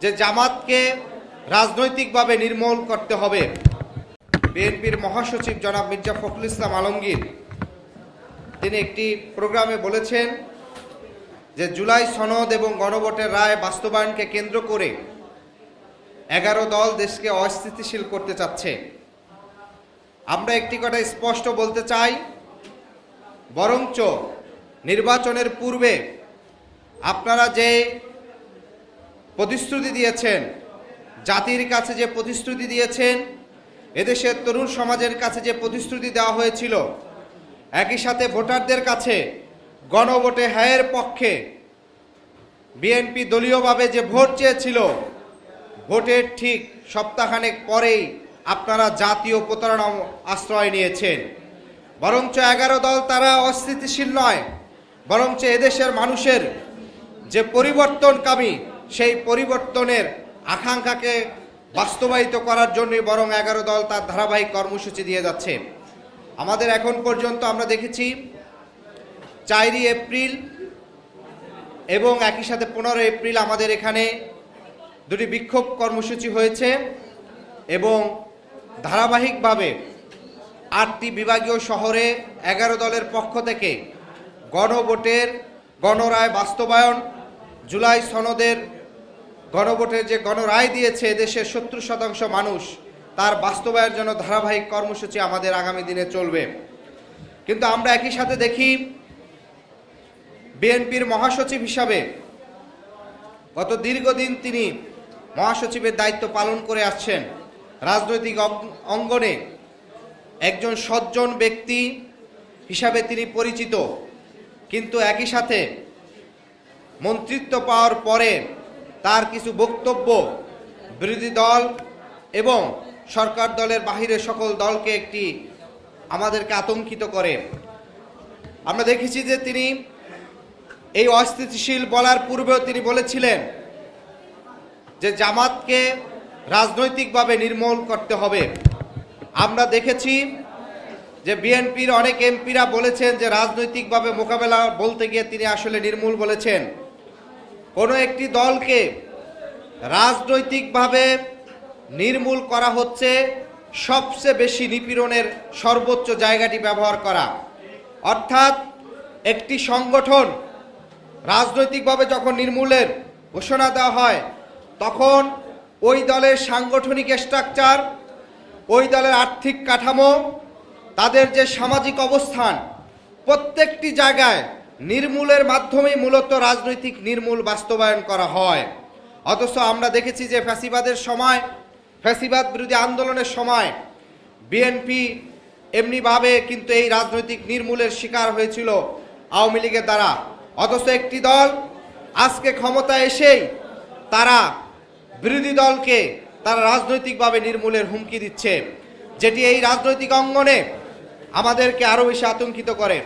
যে জামাতকে রাজনৈতিকভাবে নির্মূল করতে হবে। বিএনপির মহাসচিব জনাব মির্জা ফখরুল ইসলাম আলমগীর তিনি একটি প্রোগ্রামে বলেছেন যে জুলাই সনদ এবং গণভোটের রায় বাস্তবায়নকে কেন্দ্র করে 11 দল দেশকে অস্থিতিশীল করতে চাচ্ছে। আমরা একটি কথা স্পষ্ট বলতে চাই, বরঞ্চ নির্বাচনের পূর্বে আপনারা যে প্রতিশ্রুতি দিয়েছেন, জাতির কাছে যে প্রতিশ্রুতি দিয়েছেন, এদেশের তরুণ সমাজের কাছে যে প্রতিশ্রুতি দেওয়া হয়েছিল, একই সাথে ভোটারদের কাছে গণভোটে হ্যায়ের পক্ষে বিএনপি দলীয়ভাবে যে ভোট চেয়েছিল, ভোটের ঠিক সপ্তাহখানেক পরেই আপনারা জাতীয় প্রতারণা আশ্রয় নিয়েছেন। বরঞ্চ 11 দল তারা অস্থিতিশীল নয়, বরঞ্চ এদেশের মানুষের যে পরিবর্তনকামী, সেই পরিবর্তনের আকাঙ্ক্ষাকে বাস্তবায়িত করার জন্য বরং 11 দল তার ধারাবাহিক কর্মসূচি দিয়ে যাচ্ছে। আমাদের এখন পর্যন্ত আমরা দেখেছি 4 এপ্রিল এবং একই সাথে 15 এপ্রিল আমাদের এখানে দুটি বিক্ষোভ কর্মসূচি হয়েছে এবং ধারাবাহিকভাবে 8টি বিভাগীয় শহরে 11 দলের পক্ষ থেকে গণভোটের গণরায় বাস্তবায়ন, জুলাই সনদের গণভোটের যে গণরায় দিয়েছে দেশের 70% মানুষ, তার বাস্তবায়নের জন্য ধারাবাহিক কর্মসূচি আমাদের আগামী দিনে চলবে। কিন্তু আমরা একই সাথে দেখি বিএনপির মহাসচিব হিসাবে গত দীর্ঘদিন তিনি মহাসচিবের দায়িত্ব পালন করে আসছেন। রাজনৈতিক অঙ্গনে একজন সজ্জন ব্যক্তি হিসাবে তিনি পরিচিত, কিন্তু একই সাথে মন্ত্রিত্ব পাওয়ার পরে তার কিছু বক্তব্য বিরোধী দল এবং সরকার দলের বাহিরে সকল দলকে আমাদেরকে আতঙ্কিত করে। আমরা দেখেছি যে তিনি এই অস্থিতিশীল বলার পূর্বেও তিনি বলেছিলেন যে জামাতকে রাজনৈতিকভাবে নির্মূল করতে হবে। আমরা দেখেছি যে বিএনপির অনেক এমপিরা বলেছেন যে রাজনৈতিকভাবে মোকাবেলা বলতে গিয়ে তিনি আসলে নির্মূল বলেছেন। কোনো একটি দলকে রাজনৈতিকভাবে নির্মূল করা হচ্ছে সবচেয়ে বেশি নিপীড়নের সর্বোচ্চ জায়গাটি ব্যবহার করা। অর্থাৎ একটি সংগঠন রাজনৈতিকভাবে যখন নির্মূলের ঘোষণা দেওয়া হয়, তখন ওই দলের সাংগঠনিক স্ট্রাকচার, ওই দলের আর্থিক কাঠামো, তাদের যে সামাজিক অবস্থান, প্রত্যেকটি জায়গায় নির্মূলের মাধ্যমেই মূলত রাজনৈতিক নির্মূল বাস্তবায়ন করা হয়। অথচ আমরা দেখেছি যে ফ্যাসিবাদের সময়, ফ্যাসিবাদ বিরোধী আন্দোলনের সময় বিএনপি এমনিভাবে কিন্তু এই রাজনৈতিক নির্মূলের শিকার হয়েছিল আওয়ামী লীগের দ্বারা। অথচ একটি দল আজকে ক্ষমতায় এসেই তারা বিরোধী দলকে তারা রাজনৈতিকভাবে নির্মূলের হুমকি দিচ্ছে, যেটি এই রাজনৈতিক অঙ্গনে আমাদেরকে আরও বেশি আতঙ্কিত করে।